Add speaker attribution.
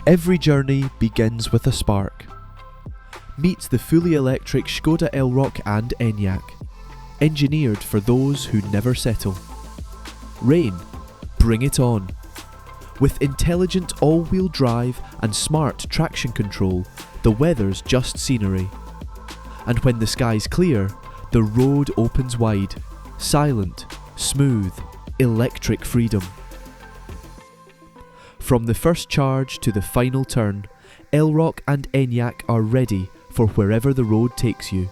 Speaker 1: Every journey begins with a spark. Meet the fully electric Škoda Elroq and Enyaq, engineered for those who never settle. Rain, bring it on. With intelligent all-wheel drive and smart traction control, the weather's just scenery. And when the sky's clear, the road opens wide, silent, smooth, electric freedom. From the first charge to the final turn, Elroq and Enyaq are ready for wherever the road takes you.